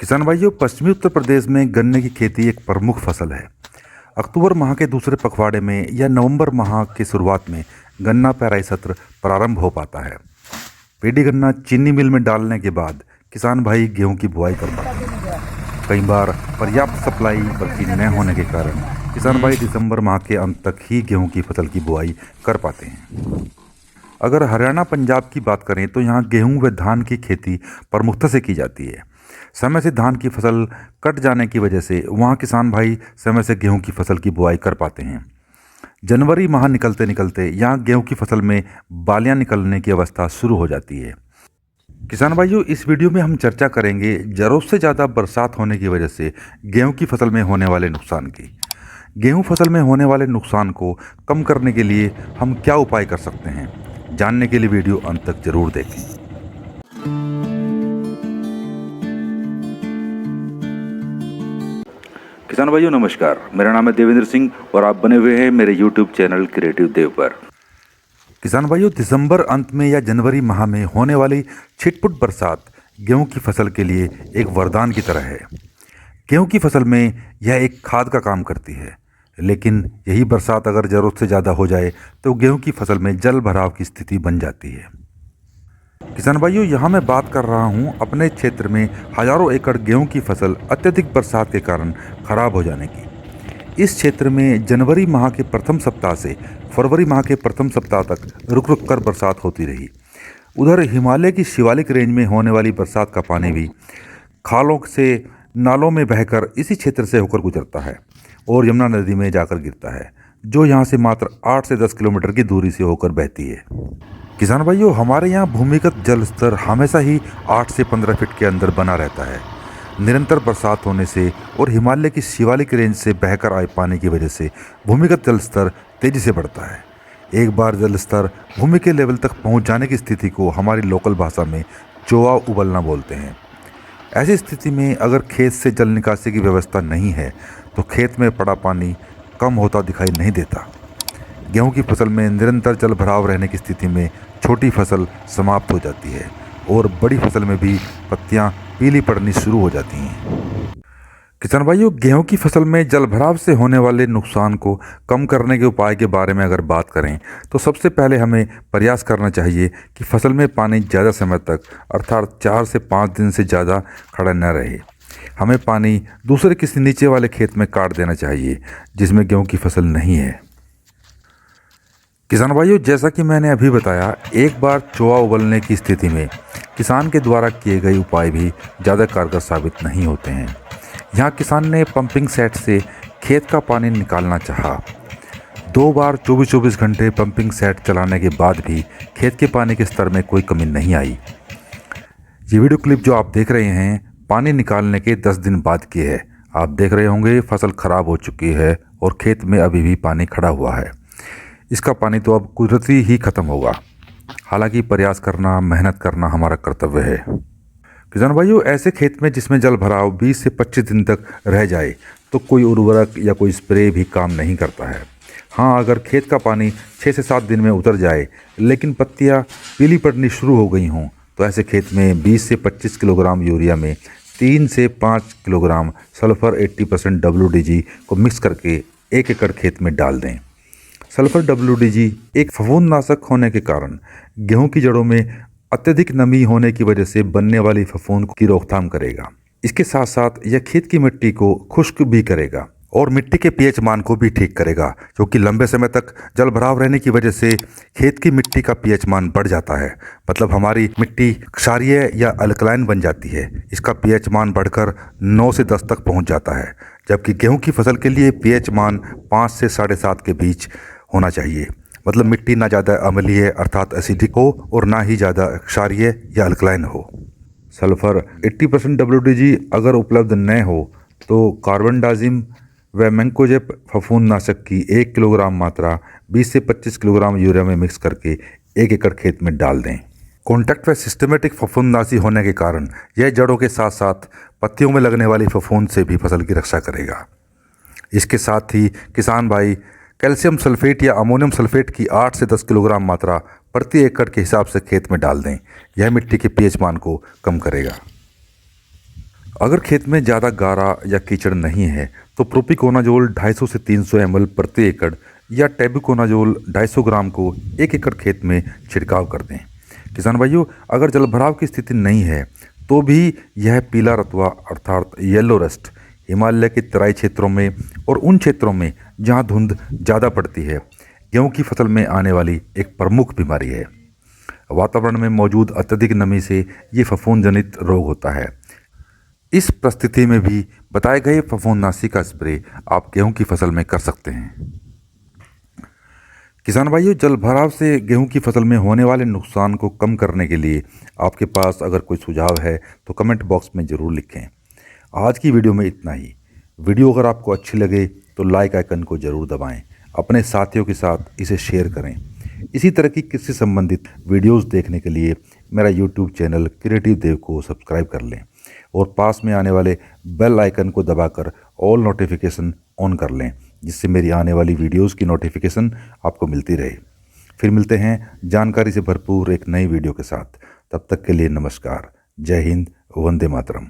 किसान भाइयों, पश्चिमी उत्तर प्रदेश में गन्ने की खेती एक प्रमुख फसल है। अक्टूबर माह के दूसरे पखवाड़े में या नवंबर माह की शुरुआत में गन्ना पेराई सत्र प्रारंभ हो पाता है। पेडी गन्ना चीनी मिल में डालने के बाद किसान भाई गेहूं की बुआई कर पाते हैं। कई बार पर्याप्त सप्लाई बल्कि न होने के कारण किसान भाई दिसंबर माह के अंत तक ही गेहूं की फसल की बुआई कर पाते हैं। अगर हरियाणा पंजाब की बात करें तो यहाँ गेहूं व धान की खेती प्रमुखता से की जाती है। समय से धान की फसल कट जाने की वजह से वहाँ किसान भाई समय से गेहूं की फसल की बुआई कर पाते हैं। जनवरी माह निकलते निकलते यहाँ गेहूं की फसल में बालियां निकलने की अवस्था शुरू हो जाती है। किसान भाइयों, इस वीडियो में हम चर्चा करेंगे ज़रूरत से ज़्यादा बरसात होने की वजह से गेहूं की फसल में होने वाले नुकसान की। गेहूं फसल में होने वाले नुकसान को कम करने के लिए हम क्या उपाय कर सकते हैं, जानने के लिए वीडियो अंत तक जरूर देखें। किसान भाइयों नमस्कार, मेरा नाम है देवेंद्र सिंह और आप बने हुए हैं मेरे YouTube चैनल क्रिएटिव देव पर। किसान भाइयों, दिसंबर अंत में या जनवरी माह में होने वाली छिटपुट बरसात गेहूं की फसल के लिए एक वरदान की तरह है। गेहूं की फसल में यह एक खाद का काम करती है, लेकिन यही बरसात अगर ज़रूरत से ज़्यादा हो जाए तो गेहूं की फसल में जल भराव की स्थिति बन जाती है। किसान भाइयों, यहाँ मैं बात कर रहा हूँ अपने क्षेत्र में हजारों एकड़ गेहूं की फसल अत्यधिक बरसात के कारण खराब हो जाने की। इस क्षेत्र में जनवरी माह के प्रथम सप्ताह से फरवरी माह के प्रथम सप्ताह तक रुक रुक कर बरसात होती रही। उधर हिमालय की शिवालिक रेंज में होने वाली बरसात का पानी भी खालों से नालों में बहकर इसी क्षेत्र से होकर गुजरता है और यमुना नदी में जाकर गिरता है, जो यहाँ से मात्र 8 से 10 किलोमीटर की दूरी से होकर बहती है। किसान भाइयों, हमारे यहाँ भूमिगत जल स्तर हमेशा ही 8 से 15 फीट के अंदर बना रहता है। निरंतर बरसात होने से और हिमालय की शिवालिक रेंज से बहकर आए पानी की वजह से भूमिगत जल स्तर तेजी से बढ़ता है। एक बार जल स्तर भूमि के लेवल तक पहुँच जाने की स्थिति को हमारी लोकल भाषा में चोआ उबलना बोलते हैं। ऐसी स्थिति में अगर खेत से जल निकासी की व्यवस्था नहीं है तो खेत में पड़ा पानी कम होता दिखाई नहीं देता। गेहूं की फसल में निरंतर जल भराव रहने की स्थिति में छोटी फसल समाप्त हो जाती है और बड़ी फसल में भी पत्तियां पीली पड़नी शुरू हो जाती हैं। किसान भाइयों, गेहूं की फसल में जल भराव से होने वाले नुकसान को कम करने के उपाय के बारे में अगर बात करें तो सबसे पहले हमें प्रयास करना चाहिए कि फसल में पानी ज़्यादा समय तक अर्थात 4 से 5 दिन से ज़्यादा खड़ा न रहे। हमें पानी दूसरे किसी नीचे वाले खेत में काट देना चाहिए जिसमें गेहूं की फसल नहीं है। किसान भाइयों, जैसा कि मैंने अभी बताया, एक बार चोआ उबलने की स्थिति में किसान के द्वारा किए गए उपाय भी ज़्यादा कारगर साबित नहीं होते हैं। यहाँ किसान ने पंपिंग सेट से खेत का पानी निकालना चाहा। 2 बार 24-24 घंटे पंपिंग सेट चलाने के बाद भी खेत के पानी के स्तर में कोई कमी नहीं आई। ये वीडियो क्लिप जो आप देख रहे हैं पानी निकालने के 10 दिन बाद की है। आप देख रहे होंगे फसल खराब हो चुकी है और खेत में अभी भी पानी खड़ा हुआ है। इसका पानी तो अब कुदरती ही खत्म होगा। हालांकि प्रयास करना, मेहनत करना हमारा कर्तव्य है। किसान भाइयों, ऐसे खेत में जिसमें जल भराव 20 से 25 दिन तक रह जाए तो कोई उर्वरक या कोई स्प्रे भी काम नहीं करता है। हाँ, अगर खेत का पानी 6 से 7 दिन में उतर जाए लेकिन पत्तियाँ पीली पड़नी शुरू हो गई हों तो ऐसे खेत में 20 से 25 किलोग्राम यूरिया में 3 से 5 किलोग्राम सल्फर 80% WDG को मिक्स करके 1 एकड़ खेत में डाल दें। सल्फर WDG एक फफूंदनाशक होने के कारण गेहूं की जड़ों में अत्यधिक नमी होने की वजह से बनने वाली फफूंद की रोकथाम करेगा। इसके साथ साथ यह खेत की मिट्टी को खुश्क भी करेगा और मिट्टी के pH मान को भी ठीक करेगा, क्योंकि लंबे समय तक जल भराव रहने की वजह से खेत की मिट्टी का pH मान बढ़ जाता है। मतलब हमारी मिट्टी क्षारीय या अल्कलाइन बन जाती है। इसका pH मान बढ़कर 9 से 10 तक पहुंच जाता है, जबकि गेहूं की फसल के लिए pH मान 5 से 7.5 के बीच होना चाहिए। मतलब मिट्टी ना ज़्यादा अम्लीय अर्थात एसिडिक हो और ना ही ज़्यादा क्षारीय या अल्कलाइन हो। सल्फर 80% WDG अगर उपलब्ध न हो तो कार्बनडाजिम व मैंकोजेब फफूंदनाशक की 1 किलोग्राम मात्रा 20 से 25 किलोग्राम यूरिया में मिक्स करके 1 एकड़ खेत में डाल दें। कॉन्टैक्ट व सिस्टमेटिक फफूंदनाशी होने के कारण यह जड़ों के साथ साथ पत्तियों में लगने वाली फफूंद से भी फसल की रक्षा करेगा। इसके साथ ही किसान भाई कैल्शियम सल्फेट या अमोनियम सल्फेट की 8 से 10 किलोग्राम मात्रा प्रति एकड़ के हिसाब से खेत में डाल दें। यह मिट्टी के pH मान को कम करेगा। अगर खेत में ज़्यादा गारा या कीचड़ नहीं है तो प्रोपिकोनाजोल 250 से 300 ml प्रति एकड़ या टेबुकोनाजोल 250 ग्राम को 1 एकड़ खेत में छिड़काव कर दें। किसान भाइयों, अगर जलभराव की स्थिति नहीं है तो भी यह पीला रतुआ अर्थात येलो रस्ट हिमालय के तराई क्षेत्रों में और उन क्षेत्रों में जहां धुंध ज़्यादा पड़ती है गेहूं की फसल में आने वाली एक प्रमुख बीमारी है। वातावरण में मौजूद अत्यधिक नमी से ये फफूंद जनित रोग होता है। इस परिस्थिति में भी बताए गए फफूंदनाशी का स्प्रे आप गेहूं की फसल में कर सकते हैं। किसान भाइयों, जलभराव से गेहूं की फसल में होने वाले नुकसान को कम करने के लिए आपके पास अगर कोई सुझाव है तो कमेंट बॉक्स में ज़रूर लिखें। आज की वीडियो में इतना ही। वीडियो अगर आपको अच्छी लगे तो लाइक आइकन को ज़रूर दबाएं, अपने साथियों के साथ इसे शेयर करें। इसी तरह की कृषि संबंधित वीडियोस देखने के लिए मेरा यूट्यूब चैनल क्रिएटिव देव को सब्सक्राइब कर लें और पास में आने वाले बेल आइकन को दबाकर ऑल नोटिफिकेशन ऑन कर लें, जिससे मेरी आने वाली वीडियोस की नोटिफिकेशन आपको मिलती रहे। फिर मिलते हैं जानकारी से भरपूर एक नई वीडियो के साथ। तब तक के लिए नमस्कार। जय हिंद, वंदे मातरम।